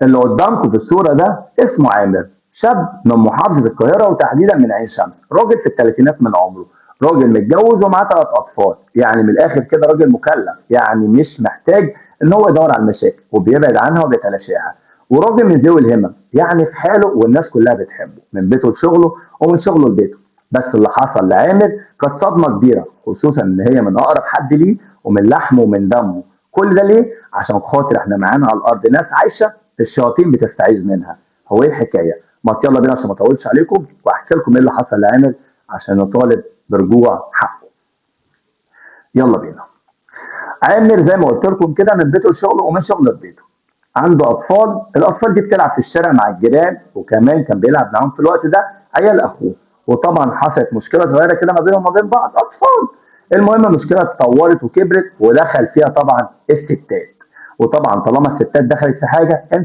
اللي قدامكم في الصورة ده اسمه عامر، شاب من محافظة القاهرة وتحديدا من عين شمس، راجل في الثلاثينات من عمره، راجل متجوز ومعاه 3 أطفال، يعني من الآخر كده راجل مكلف، يعني مش محتاج إن هو يدور على المشاكل وبيبعد عنها وبيتلاشاها، وراجل من ذوي الهمم، يعني في حاله والناس كلها بتحبه، من بيته لشغله ومن شغله لبيته. بس اللي حصل لعامر كانت صدمة كبيرة، خصوصا إن هي من أقرب حد ليه ومن لحمه ومن دمه. كل ده ليه؟ عشان خاطر احنا معانا على الارض ناس عايشه الشياطين بتستعيذ منها. هو ايه الحكايه؟ ما يلا بينا عشان ما اطولش عليكم واحكي لكم ايه اللي حصل لعامر عشان نطالب برجوع حقه. يلا بينا. عامر زي ما قلت لكم كده من بيته لشغله ومن شغله لبيته. عنده اطفال، الاطفال دي بتلعب في الشارع مع الجيران، وكمان كان بيلعب معاهم في الوقت ده عيال اخوه. وطبعا حصلت مشكله صغيره كده ما بينهم وما بين بعض اطفال. المهم المشكله اتطورت وكبرت ودخل فيها طبعا الستات. وطبعا طالما الستات دخلت في حاجه انت